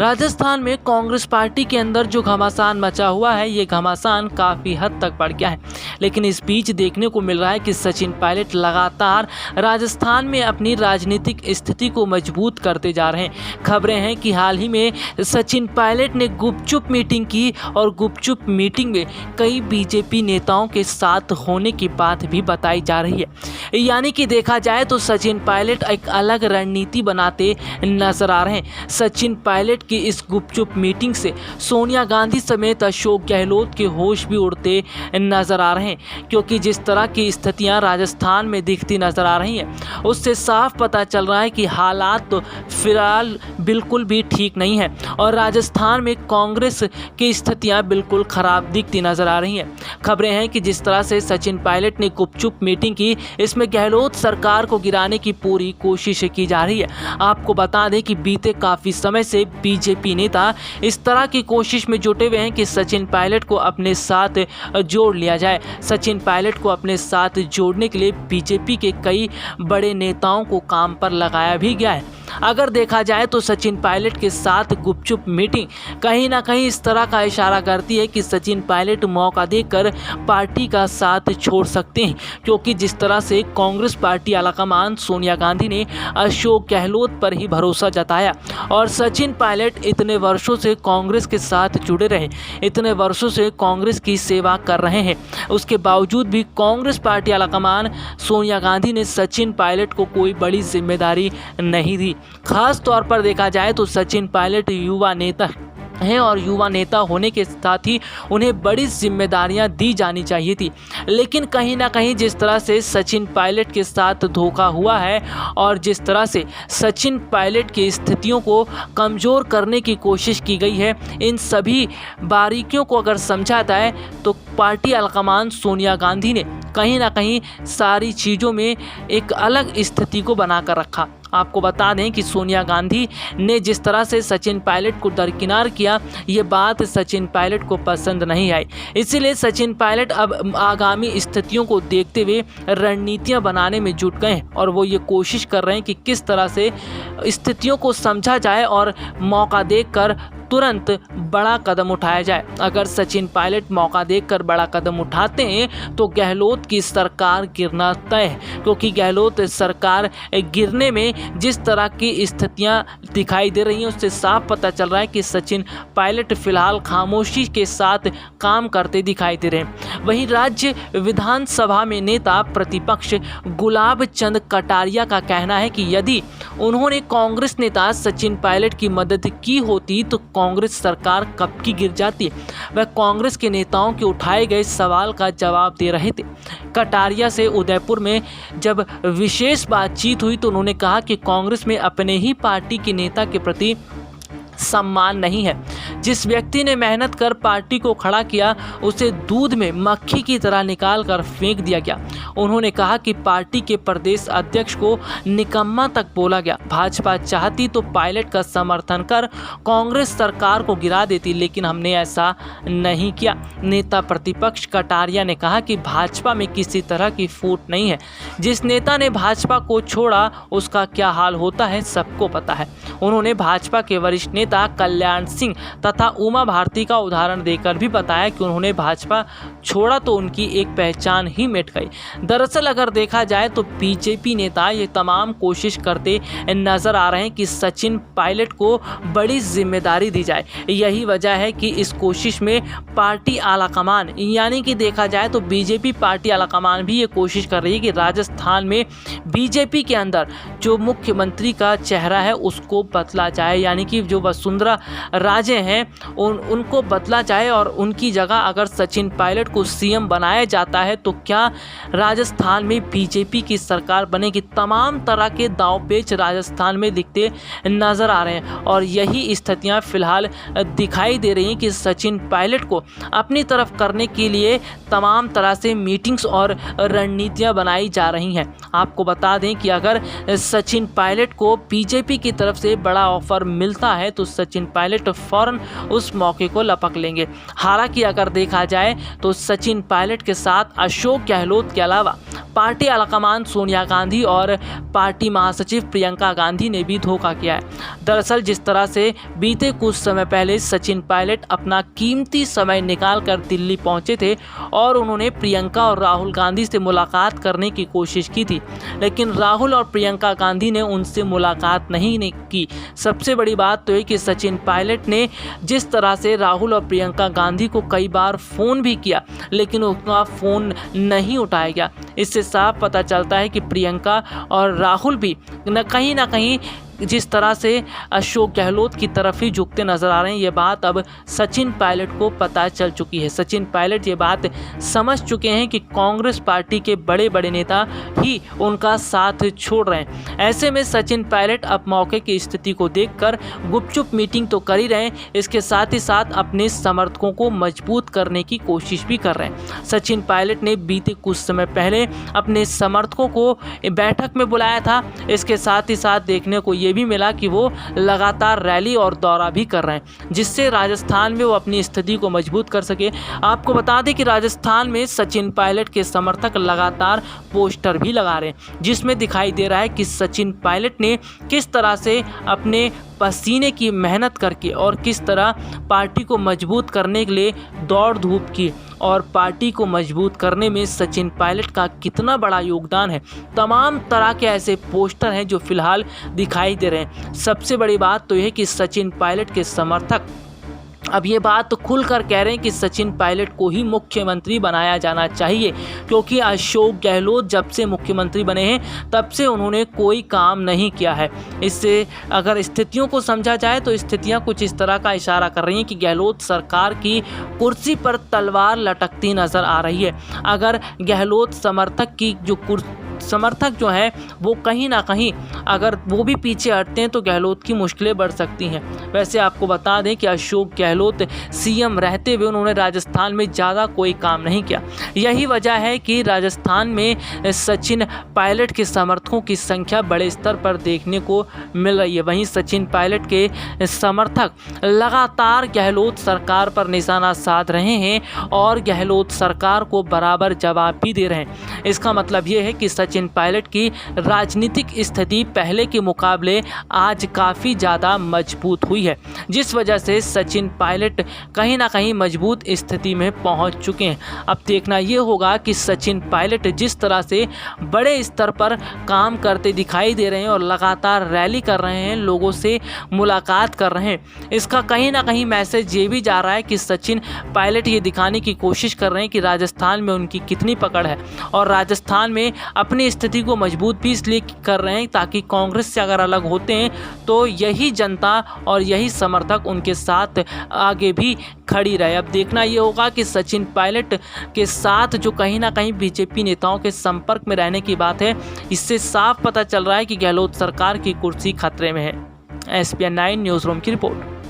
राजस्थान में कांग्रेस पार्टी के अंदर जो घमासान मचा हुआ है, ये घमासान काफ़ी हद तक बढ़ गया है। लेकिन इस बीच देखने को मिल रहा है कि सचिन पायलट लगातार राजस्थान में अपनी राजनीतिक स्थिति को मजबूत करते जा रहे हैं। खबरें हैं कि हाल ही में सचिन पायलट ने गुपचुप मीटिंग की और गुपचुप मीटिंग में कई बीजेपी नेताओं के साथ होने की बात भी बताई जा रही है। यानी कि देखा जाए तो सचिन पायलट एक अलग रणनीति बनाते नजर आ रहे हैं। सचिन पायलट की इस गुपचुप मीटिंग से सोनिया गांधी समेत अशोक गहलोत के होश भी उड़ते नजर आ रहे हैं, क्योंकि जिस तरह की स्थितियां राजस्थान में दिखती नजर आ रही हैं, उससे साफ पता चल रहा है कि हालात तो फिलहाल बिल्कुल भी ठीक नहीं है और राजस्थान में कांग्रेस की स्थितियां बिल्कुल खराब दिखती नजर आ रही हैं। खबरें हैं कि जिस तरह से सचिन पायलट ने गुपचुप मीटिंग की, इसमें गहलोत सरकार को गिराने की पूरी कोशिश की जा रही है। आपको बता दें कि बीते काफ़ी समय से बीजेपी नेता इस तरह की कोशिश में जुटे हुए हैं कि सचिन पायलट को अपने साथ जोड़ लिया जाए। सचिन पायलट को अपने साथ जोड़ने के लिए बीजेपी के कई बड़े नेताओं को काम पर लगाया भी गया है। अगर देखा जाए तो सचिन पायलट के साथ गुपचुप मीटिंग कहीं ना कहीं इस तरह का इशारा करती है कि सचिन पायलट मौका देकर पार्टी का साथ छोड़ सकते हैं, क्योंकि जिस तरह से कांग्रेस पार्टी आलाकमान सोनिया गांधी ने अशोक गहलोत पर ही भरोसा जताया और सचिन पायलट इतने वर्षों से कांग्रेस के साथ जुड़े रहे, इतने वर्षों से कांग्रेस की सेवा कर रहे हैं, उसके बावजूद भी कांग्रेस पार्टी आलाकमान सोनिया गांधी ने सचिन पायलट को कोई बड़ी जिम्मेदारी नहीं दी। खास तौर पर देखा जाए तो सचिन पायलट युवा नेता हैं और युवा नेता होने के साथ ही उन्हें बड़ी जिम्मेदारियां दी जानी चाहिए थी। लेकिन कहीं ना कहीं जिस तरह से सचिन पायलट के साथ धोखा हुआ है और जिस तरह से सचिन पायलट की स्थितियों को कमज़ोर करने की कोशिश की गई है, इन सभी बारीकियों को अगर समझा जाए तो पार्टी आलाकमान सोनिया गांधी ने कहीं ना कहीं सारी चीज़ों में एक अलग स्थिति को बनाकर रखा। आपको बता दें कि सोनिया गांधी ने जिस तरह से सचिन पायलट को दरकिनार किया, ये बात सचिन पायलट को पसंद नहीं आई। इसीलिए सचिन पायलट अब आगामी स्थितियों को देखते हुए रणनीतियां बनाने में जुट गए हैं और वो ये कोशिश कर रहे हैं कि किस तरह से स्थितियों को समझा जाए और मौका देखकर तुरंत बड़ा कदम उठाया जाए। अगर सचिन पायलट मौका देखकर बड़ा कदम उठाते हैं तो गहलोत की सरकार गिरना तय है, क्योंकि गहलोत सरकार गिरने में जिस तरह की स्थितियां दिखाई दे रही हैं, उससे साफ पता चल रहा है कि सचिन पायलट फिलहाल खामोशी के साथ काम करते दिखाई दे रहे हैं। वहीं राज्य विधानसभा में नेता प्रतिपक्ष गुलाब चंद कटारिया का कहना है कि यदि उन्होंने कांग्रेस नेता सचिन पायलट की मदद की होती तो कांग्रेस सरकार कब की गिर जाती। वह कांग्रेस के नेताओं के उठाए गए सवाल का जवाब दे रहे थे। कटारिया से उदयपुर में जब विशेष बातचीत हुई तो उन्होंने कहा कि कांग्रेस में अपने ही पार्टी के नेता के प्रति सम्मान नहीं है। जिस व्यक्ति ने मेहनत कर पार्टी को खड़ा किया, उसे दूध में मक्खी की तरह निकाल कर फेंक दिया गया। उन्होंने कहा कि पार्टी के प्रदेश अध्यक्ष को निकम्मा तक बोला गया। भाजपा चाहती तो पायलट का समर्थन कर कांग्रेस सरकार को गिरा देती, लेकिन हमने ऐसा नहीं किया। नेता प्रतिपक्ष कटारिया ने कहा कि भाजपा में किसी तरह की फूट नहीं है। जिस नेता ने भाजपा को छोड़ा उसका क्या हाल होता है सबको पता है। उन्होंने भाजपा के वरिष्ठ नेता कल्याण सिंह तथा उमा भारती का उदाहरण देकर भी बताया कि उन्होंने भाजपा छोड़ा तो उनकी एक पहचान ही मिट गई। दरअसल अगर देखा जाए तो बीजेपी नेता ये तमाम कोशिश करते नजर आ रहे हैं कि सचिन पायलट को बड़ी जिम्मेदारी दी जाए। यही वजह है कि इस कोशिश में पार्टी आलाकमान, यानी कि देखा जाए तो बीजेपी पार्टी आलाकमान भी ये कोशिश कर रही है कि राजस्थान में बीजेपी के अंदर जो मुख्यमंत्री का चेहरा है उसको बदला जाए, यानी कि जो वसुंधरा राजे हैं उनको बदला जाए और उनकी जगह अगर सचिन पायलट को सीएम बनाया जाता है तो क्या राजस्थान में बीजेपी की सरकार बनेगी। तमाम तरह के दांव पेच राजस्थान में दिखते नजर आ रहे हैं और यही स्थितियां फिलहाल दिखाई दे रही हैं कि सचिन पायलट को अपनी तरफ करने के लिए तमाम तरह से मीटिंग्स और रणनीतियां बनाई जा रही हैं। आपको बता दें कि अगर सचिन पायलट को बीजेपी की तरफ से बड़ा ऑफर मिलता है तो सचिन पायलट फौरन उस मौके को लपक लेंगे। हालांकि अगर देखा जाए तो सचिन पायलट के साथ अशोक गहलोत के अलावा पार्टी आलाकमान सोनिया गांधी और पार्टी महासचिव प्रियंका गांधी ने भी धोखा किया है। दरअसल जिस तरह से बीते कुछ समय पहले सचिन पायलट अपना कीमती समय निकालकर दिल्ली पहुंचे थे और उन्होंने प्रियंका और राहुल गांधी से मुलाकात करने की कोशिश की थी, लेकिन राहुल और प्रियंका गांधी ने उनसे मुलाकात नहीं की। सबसे बड़ी बात तो है कि सचिन पायलट ने जिस तरह से राहुल और प्रियंका गांधी को कई बार फ़ोन भी किया, लेकिन उनका फ़ोन नहीं उठाया गया। इससे साफ पता चलता है कि प्रियंका और राहुल भी न कहीं जिस तरह से अशोक गहलोत की तरफ ही झुकते नजर आ रहे हैं, ये बात अब सचिन पायलट को पता चल चुकी है। सचिन पायलट ये बात समझ चुके हैं कि कांग्रेस पार्टी के बड़े बड़े नेता ही उनका साथ छोड़ रहे हैं। ऐसे में सचिन पायलट अब मौके की स्थिति को देखकर गुपचुप मीटिंग तो कर ही रहे हैं, इसके साथ ही साथ अपने समर्थकों को मजबूत करने की कोशिश भी कर रहे हैं। सचिन पायलट ने बीते कुछ समय पहले अपने समर्थकों को बैठक में बुलाया था। इसके साथ ही साथ देखने को ये भी मिला कि वो लगातार रैली और दौरा भी कर रहे हैं, जिससे राजस्थान में वो अपनी स्थिति को मजबूत कर सके। आपको बता दें कि राजस्थान में सचिन पायलट के समर्थक लगातार पोस्टर भी लगा रहे हैं, जिसमें दिखाई दे रहा है कि सचिन पायलट ने किस तरह से अपने पसीने की मेहनत करके और किस तरह पार्टी को मजबूत करने के लिए दौड़ धूप की और पार्टी को मजबूत करने में सचिन पायलट का कितना बड़ा योगदान है। तमाम तरह के ऐसे पोस्टर हैं जो फिलहाल दिखाई दे रहे हैं। सबसे बड़ी बात तो यह है कि सचिन पायलट के समर्थक अब ये बात तो खुलकर कह रहे हैं कि सचिन पायलट को ही मुख्यमंत्री बनाया जाना चाहिए, क्योंकि अशोक गहलोत जब से मुख्यमंत्री बने हैं तब से उन्होंने कोई काम नहीं किया है। इससे अगर स्थितियों को समझा जाए तो स्थितियां कुछ इस तरह का इशारा कर रही हैं कि गहलोत सरकार की कुर्सी पर तलवार लटकती नज़र आ रही है। अगर गहलोत समर्थक जो है वो कहीं ना कहीं अगर वो भी पीछे हटते हैं तो गहलोत की मुश्किलें बढ़ सकती हैं। वैसे आपको बता दें कि अशोक गहलोत सीएम रहते हुए उन्होंने राजस्थान में ज़्यादा कोई काम नहीं किया। यही वजह है कि राजस्थान में सचिन पायलट के समर्थकों की संख्या बड़े स्तर पर देखने को मिल रही है। वहीं सचिन पायलट के समर्थक लगातार गहलोत सरकार पर निशाना साध रहे हैं और गहलोत सरकार को बराबर जवाब भी दे रहे हैं। इसका मतलब ये है कि सचिन पायलट की राजनीतिक स्थिति पहले के मुकाबले आज काफ़ी ज़्यादा मजबूत हुई है, जिस वजह से सचिन पायलट कहीं ना कहीं मजबूत स्थिति में पहुंच चुके हैं। अब देखना ये होगा कि सचिन पायलट जिस तरह से बड़े स्तर पर काम करते दिखाई दे रहे हैं और लगातार रैली कर रहे हैं, लोगों से मुलाकात कर रहे हैं, इसका कहीं ना कहीं मैसेज ये भी जा रहा है कि सचिन पायलट ये दिखाने की कोशिश कर रहे हैं कि राजस्थान में उनकी कितनी पकड़ है और राजस्थान में अपनी स्थिति को मजबूत भी इसलिए कर रहे हैं ताकि कांग्रेस से अगर अलग होते हैं तो यही जनता और यही समर्थक उनके साथ आगे भी खड़ी रहे। अब देखना ये होगा कि सचिन पायलट के साथ जो कहीं ना कहीं बीजेपी नेताओं के संपर्क में रहने की बात है, इससे साफ पता चल रहा है कि गहलोत सरकार की कुर्सी खतरे में है। SPN 9 न्यूज़ रूम की रिपोर्ट।